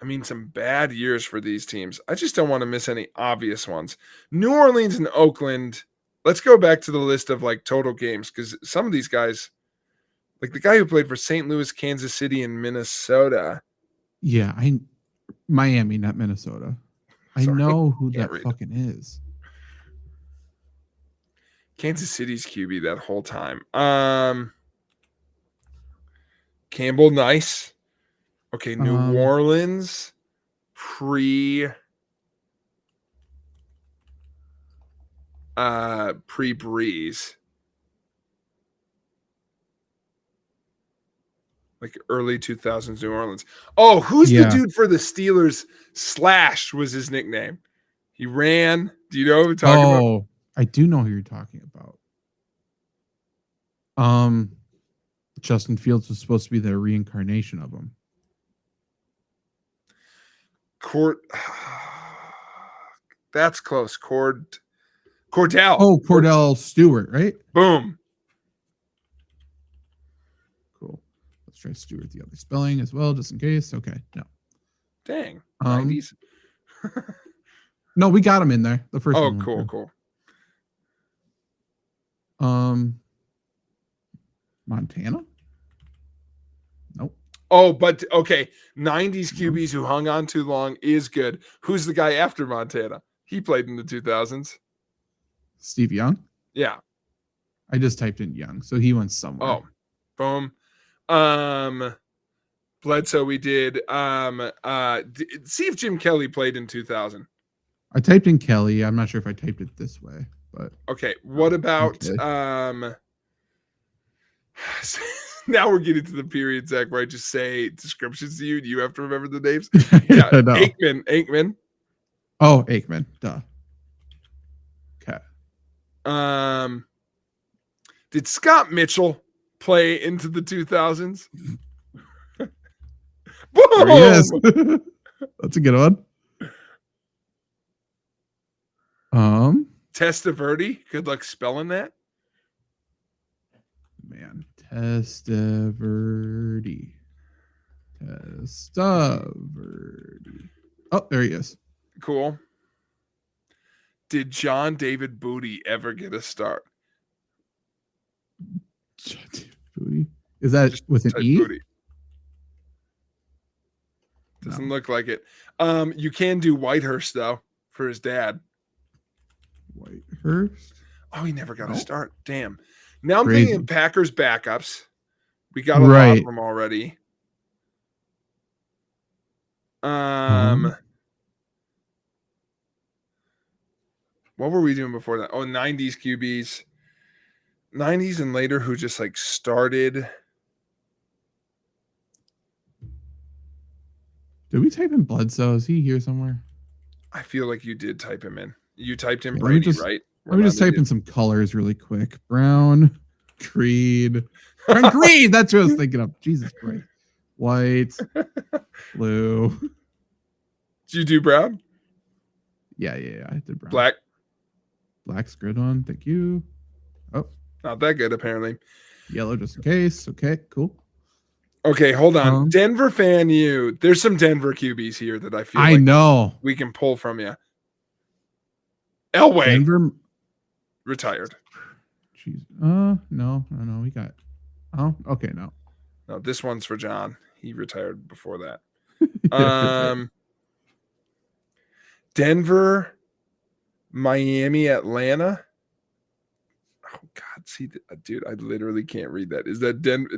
I mean, some bad years for these teams. I just don't want to miss any obvious ones. New Orleans and Oakland. Let's go back to the list of like total games because some of these guys, like the guy who played for St. Louis, Kansas City, and Minnesota. Yeah, Miami, not Minnesota. I Sorry, know who can't that read. fucking is. Kansas City's QB that whole time. Campbell, nice. Okay, New Orleans, pre Breeze. Like early 2000s New Orleans. Oh, who's the dude for the Steelers? Slash was his nickname. He ran. Do you know who we're talking about? Oh, I do know who you're talking about. Justin Fields was supposed to be the reincarnation of him. That's close. Cordell. Oh, Cordell Stewart, right? Boom. Cool. Let's try Stewart the other spelling as well, just in case. Okay, no. Dang. 90s. No, we got him in there. The first Oh, one. cool. Montana? Nope. Oh, but okay. 90s QBs who hung on too long is good. Who's the guy after Montana? He played in the 2000s. Steve Young? Yeah. I just typed in Young, so he went somewhere. Oh, boom. Bledsoe, we did. See if Jim Kelly played in 2000. I typed in Kelly. I'm not sure if I typed it this way, but okay. What about now we're getting to the period, Zach, where I just say descriptions to you. Do you have to remember the names? Yeah, no. Aikman. Oh, Aikman. Duh. Okay. Did Scott Mitchell play into the 2000s? Boom! There he is. That's a good one. Testaverde. Good luck spelling that. Man, Testaverde. Oh, there he is. Cool. Did John David Booty ever get a start? Booty? Is that just with an E? Booty. Doesn't look like it. You can do Whitehurst though for his dad. Whitehurst? Oh, he never got a start. Damn. Now I'm thinking Packers backups. We got a lot of them already. What were we doing before that? Oh, 90s QBs. 90s and later who just like started. Did we type in Bledsoe? Is he here somewhere? I feel like you did type him in. You typed in Brady, right? Let me just type in some colors really quick. Brown, green. Brown, green. That's what I was thinking of. Jesus Christ. White, blue. Did you do brown? Yeah. I did brown. Black. Black's a good one. Thank you. Oh, Not that good, apparently. yellow just in case. Okay, cool. Okay, hold on. Denver fan you. There's some Denver QBs here that I feel I know we can pull from you. Elway. Denver retired. Jeez. No. We got. Oh, okay, no. No, this one's for John. He retired before that. Denver, Miami, Atlanta. Oh God, see, dude, I literally can't read that. Is that Denver?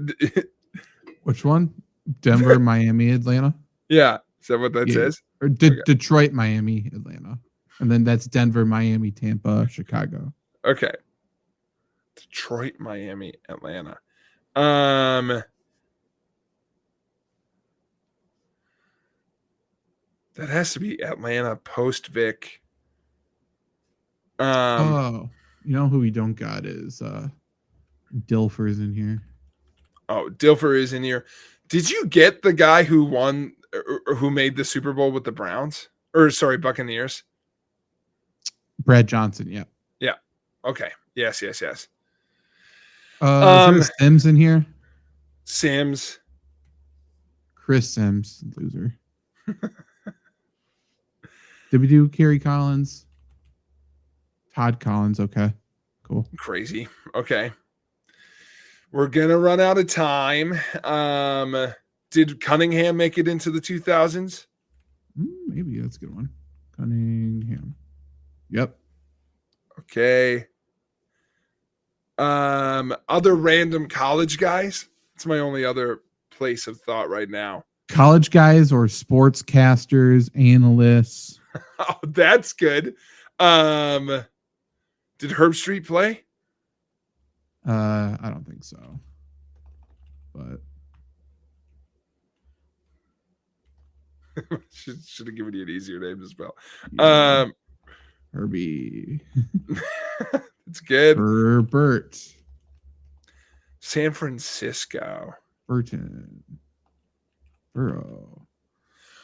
Which one? Denver, Miami, Atlanta. Yeah, is that what that says? Or Detroit, Miami, Atlanta, and then that's Denver, Miami, Tampa, Chicago. Okay. Detroit, Miami, Atlanta. That has to be Atlanta post Vic. You know who we don't got is Dilfer's in here. Oh, Dilfer is in here. Did you get the guy who won or who made the Super Bowl with the Browns? Or sorry, Buccaneers? Brad Johnson, yeah. Yeah. Okay. Yes. Is there Sims in here? Sims. Chris Sims, loser. Did we do Kerry Collins? Todd Collins, okay. Cool. Crazy. Okay. We're gonna run out of time. Did Cunningham make it into the 2000s? Maybe that's a good one. Cunningham. Yep. Okay. Other random college guys. It's my only other place of thought right now. College guys or sportscasters, analysts. Oh, that's good. Did Herb Street play? I don't think so. But should have given you an easier name to spell. Yeah. Herbie. It's good. Herbert. San Francisco. Burton. Burrow.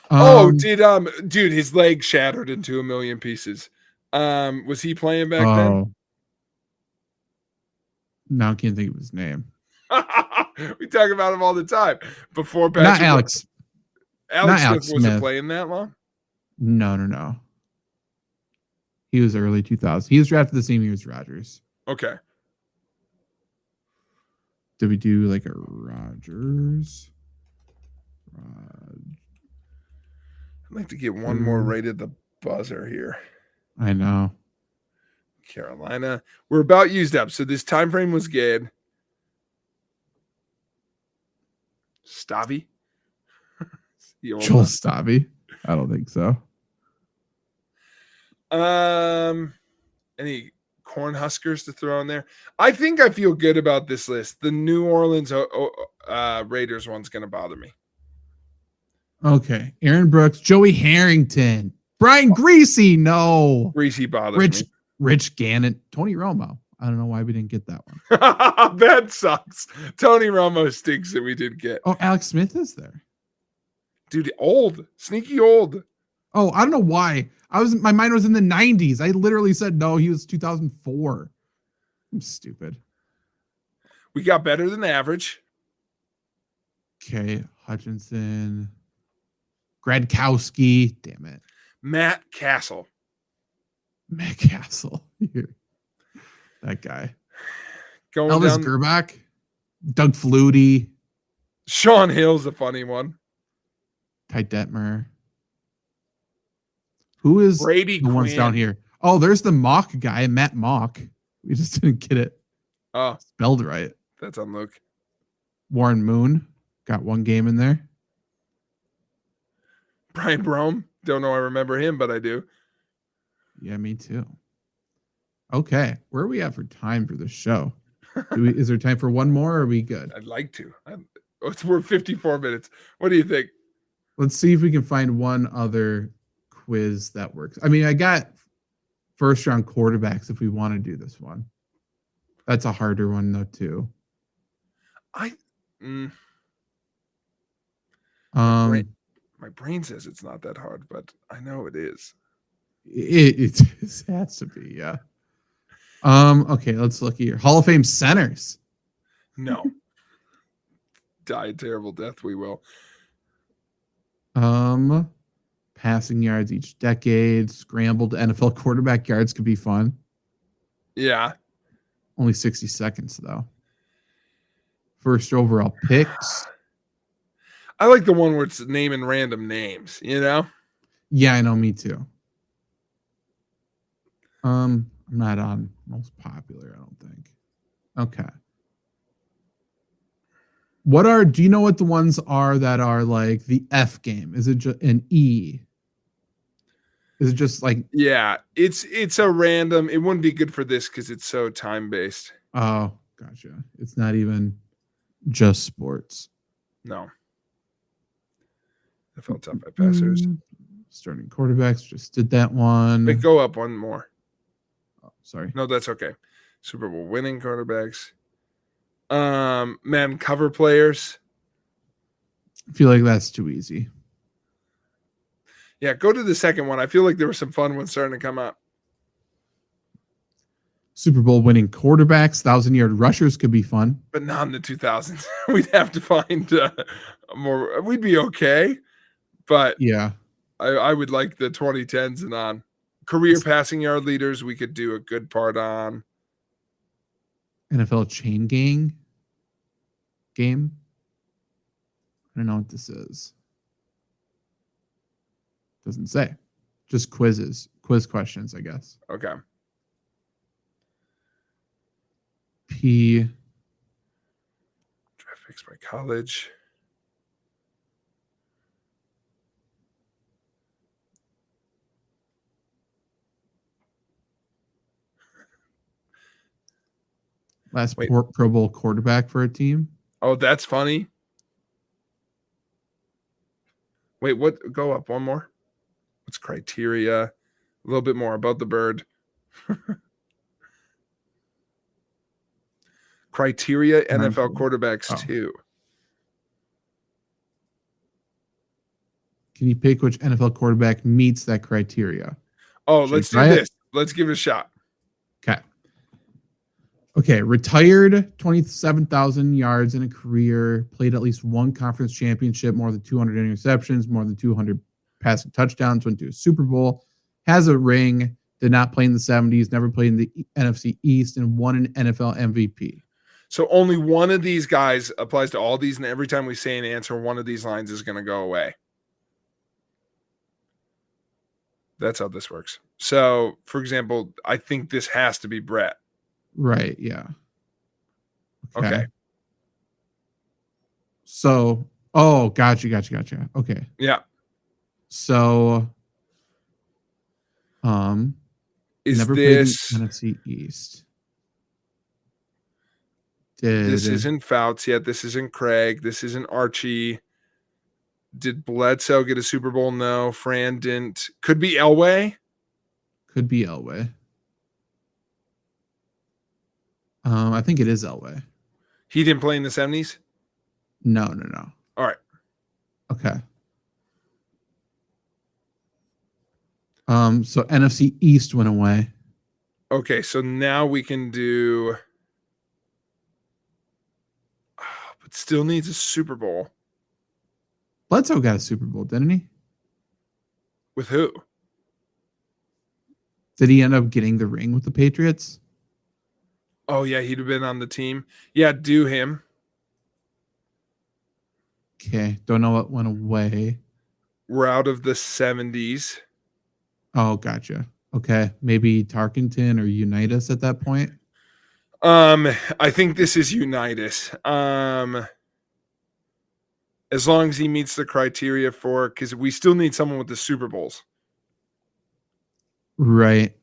Dude, his leg shattered into a million pieces. Was he playing back then? No, I can't think of his name. We talk about him all the time. Before Patrick. Not Alex. Alex Smith wasn't playing that long? No. He was early 2000s. He was drafted the same year as Rodgers. Okay. Did we do like a Rodgers? I'd like to get one more right at the buzzer here. I know. Carolina. We're about used up, so this time frame was good. Stabby? Joel Stabby? I don't think so. Any Cornhuskers to throw in there? I think I feel good about this list. The New Orleans Raiders one's going to bother me. Okay. Aaron Brooks, Joey Harrington, Brian Greasy. No. Greasy bothers me. Rich Gannon, Tony Romo. I don't know why we didn't get that one. That sucks. Tony Romo stinks that we didn't get. Oh, Alex Smith is there. Dude, old. Sneaky old. Oh, I don't know why. My mind was in the 90s. I literally said no, he was 2004. I'm stupid. We got better than average. Okay, Hutchinson. Gradkowski. Damn it. Matt Castle. Matt Castle. That guy. Elvis Gerbach. Doug Flutie. Sean Hill's a funny one. Ty Detmer. Who is Brady the ones down here? Oh, there's the Mock guy, Matt Mock. We just didn't get it. Oh, spelled right. That's on Luke. Warren Moon got one game in there. Brian Brome. Don't know I remember him, but I do. Yeah, me too. Okay, where are we at for time for the show? Is there time for one more, or are we good? I'd like to. We're 54 minutes. What do you think? Let's see if we can find one other quiz that works. I mean, I got first round quarterbacks if we want to do this one. That's a harder one though too. My Um, brain says it's not that hard, but I know it is. it has to be, yeah. Okay, let's look here. Hall of Fame centers. No. Die a terrible death, we will. Passing yards each decade, scrambled NFL quarterback yards could be fun. Yeah. Only 60 seconds though. First overall picks. I like the one where it's naming random names, you know? Yeah, I know, me too. I'm not on most popular, I don't think. Okay. Do you know what the ones are that are like the F game? Is it just an E? Is it just like, Yeah, it's a random. It wouldn't be good for this because it's so time based. oh, gotcha. It's not even just sports. No. NFL top 5 passers. Starting quarterbacks, just did that one. Wait, go up one more. Oh, sorry. No, that's okay. Super Bowl winning quarterbacks. Man, cover players. I feel like that's too easy. Yeah, go to the second one. I feel like there were some fun ones starting to come up. Super Bowl winning quarterbacks, 1,000-yard rushers could be fun. But not in the 2000s. We'd have to find more. We'd be okay. But Yeah. I would like the 2010s and on. Career passing yard leaders, we could do a good part on. NFL chain gang game. I don't know what this is. Doesn't say. Just quiz questions, I guess. Okay. P. Draft picks by college. Last Wait. Pro Bowl quarterback for a team. Oh, that's funny. Wait, what? Go up one more. What's criteria? A little bit more about the bird. Criteria NFL quarterbacks too. Can you pick which NFL quarterback meets that criteria? Oh, Should let's do we try it? this. Let's give it a shot. Okay. Retired, 27,000 yards in a career, played at least one conference championship, more than 200 interceptions, more than 200 passing touchdowns, went to a Super Bowl, has a ring, did not play in the 70s, never played in the NFC East, and won an NFL MVP. So only one of these guys applies to all these, and every time we say an answer, one of these lines is going to go away. That's how this works. So, for example, I think this has to be Brett. Right, yeah. Okay. So, gotcha. Okay. Yeah. So, Is never this played in NFC East. This isn't Fouts yet. This isn't Craig. This isn't Archie. Did Bledsoe get a Super Bowl? No. Fran didn't. Could be Elway. Could be Elway. I think it is Elway. He didn't play in the 70s? No. All right. Okay. So NFC East went away. Okay, so now we can do but still needs a Super Bowl. Bledsoe got a Super Bowl, didn't he? With who? Did he end up getting the ring with the Patriots? Oh, yeah, he'd have been on the team. Yeah, do him. Okay. Don't know what went away. We're out of the 70s. Oh, gotcha. Okay. Maybe Tarkenton or Unitas at that point. I think this is Unitas. As long as he meets the criteria for, because we still need someone with the Super Bowls. Right.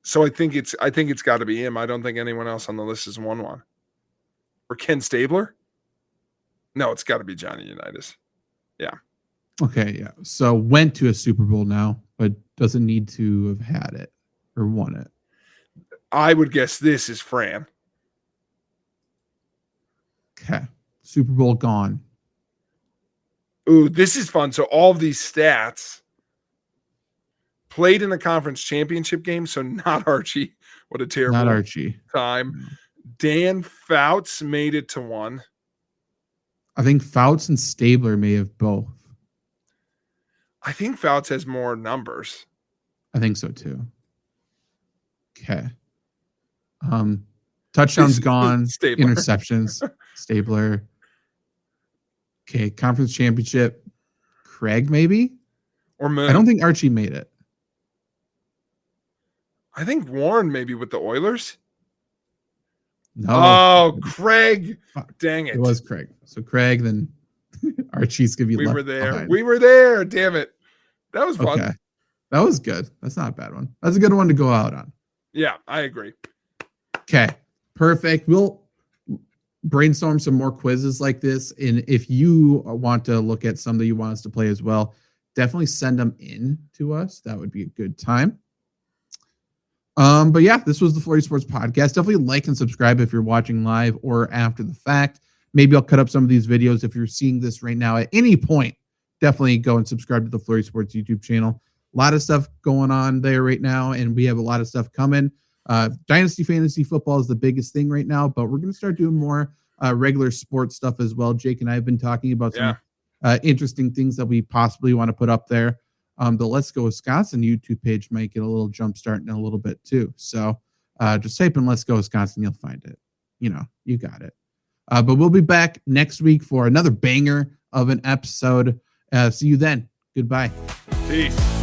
So I think it's got to be him. I don't think anyone else on the list has won one. Or Ken Stabler? No, it's got to be Johnny Unitas. Yeah. Okay, yeah. So went to a Super Bowl now, but doesn't need to have had it. or won it? I would guess this is Fran. Okay. Super Bowl gone. Ooh, this is fun. So all of these stats played in the conference championship game. So not Archie. What a terrible Not Archie. time. No. Dan Fouts made it to 1. I think Fouts and Stabler may have both. I think Fouts has more numbers. I think so too. Okay. Touchdowns gone. Stabler. Interceptions. Stabler. Okay. Conference championship. Craig, maybe? Or Moon. I don't think Archie made it. I think Warren maybe with the Oilers. No. Oh, Craig. Fuck. Dang it. It was Craig. So Craig, then Archie's gonna be We left were there. behind. We were there. Damn it. That was fun. Okay. That was good. That's not a bad one. That's a good one to go out on. Yeah, I agree. Okay. Perfect. We'll brainstorm some more quizzes like this. And if you want to look at some that you want us to play as well, definitely send them in to us. That would be a good time. But yeah, this was the Flurry Sports Podcast. Definitely like and subscribe if you're watching live or after the fact. Maybe I'll cut up some of these videos. If you're seeing this right now at any point, definitely go and subscribe to the Flurry Sports YouTube channel. A lot of stuff going on there right now, and we have a lot of stuff coming. Dynasty Fantasy Football is the biggest thing right now, but we're going to start doing more regular sports stuff as well. Jake and I have been talking about some interesting things that we possibly want to put up there. The Let's Go Wisconsin YouTube page might get a little jump start in a little bit too. So just type in Let's Go Wisconsin, you'll find it. You know, you got it. But we'll be back next week for another banger of an episode. See you then. Goodbye. Peace.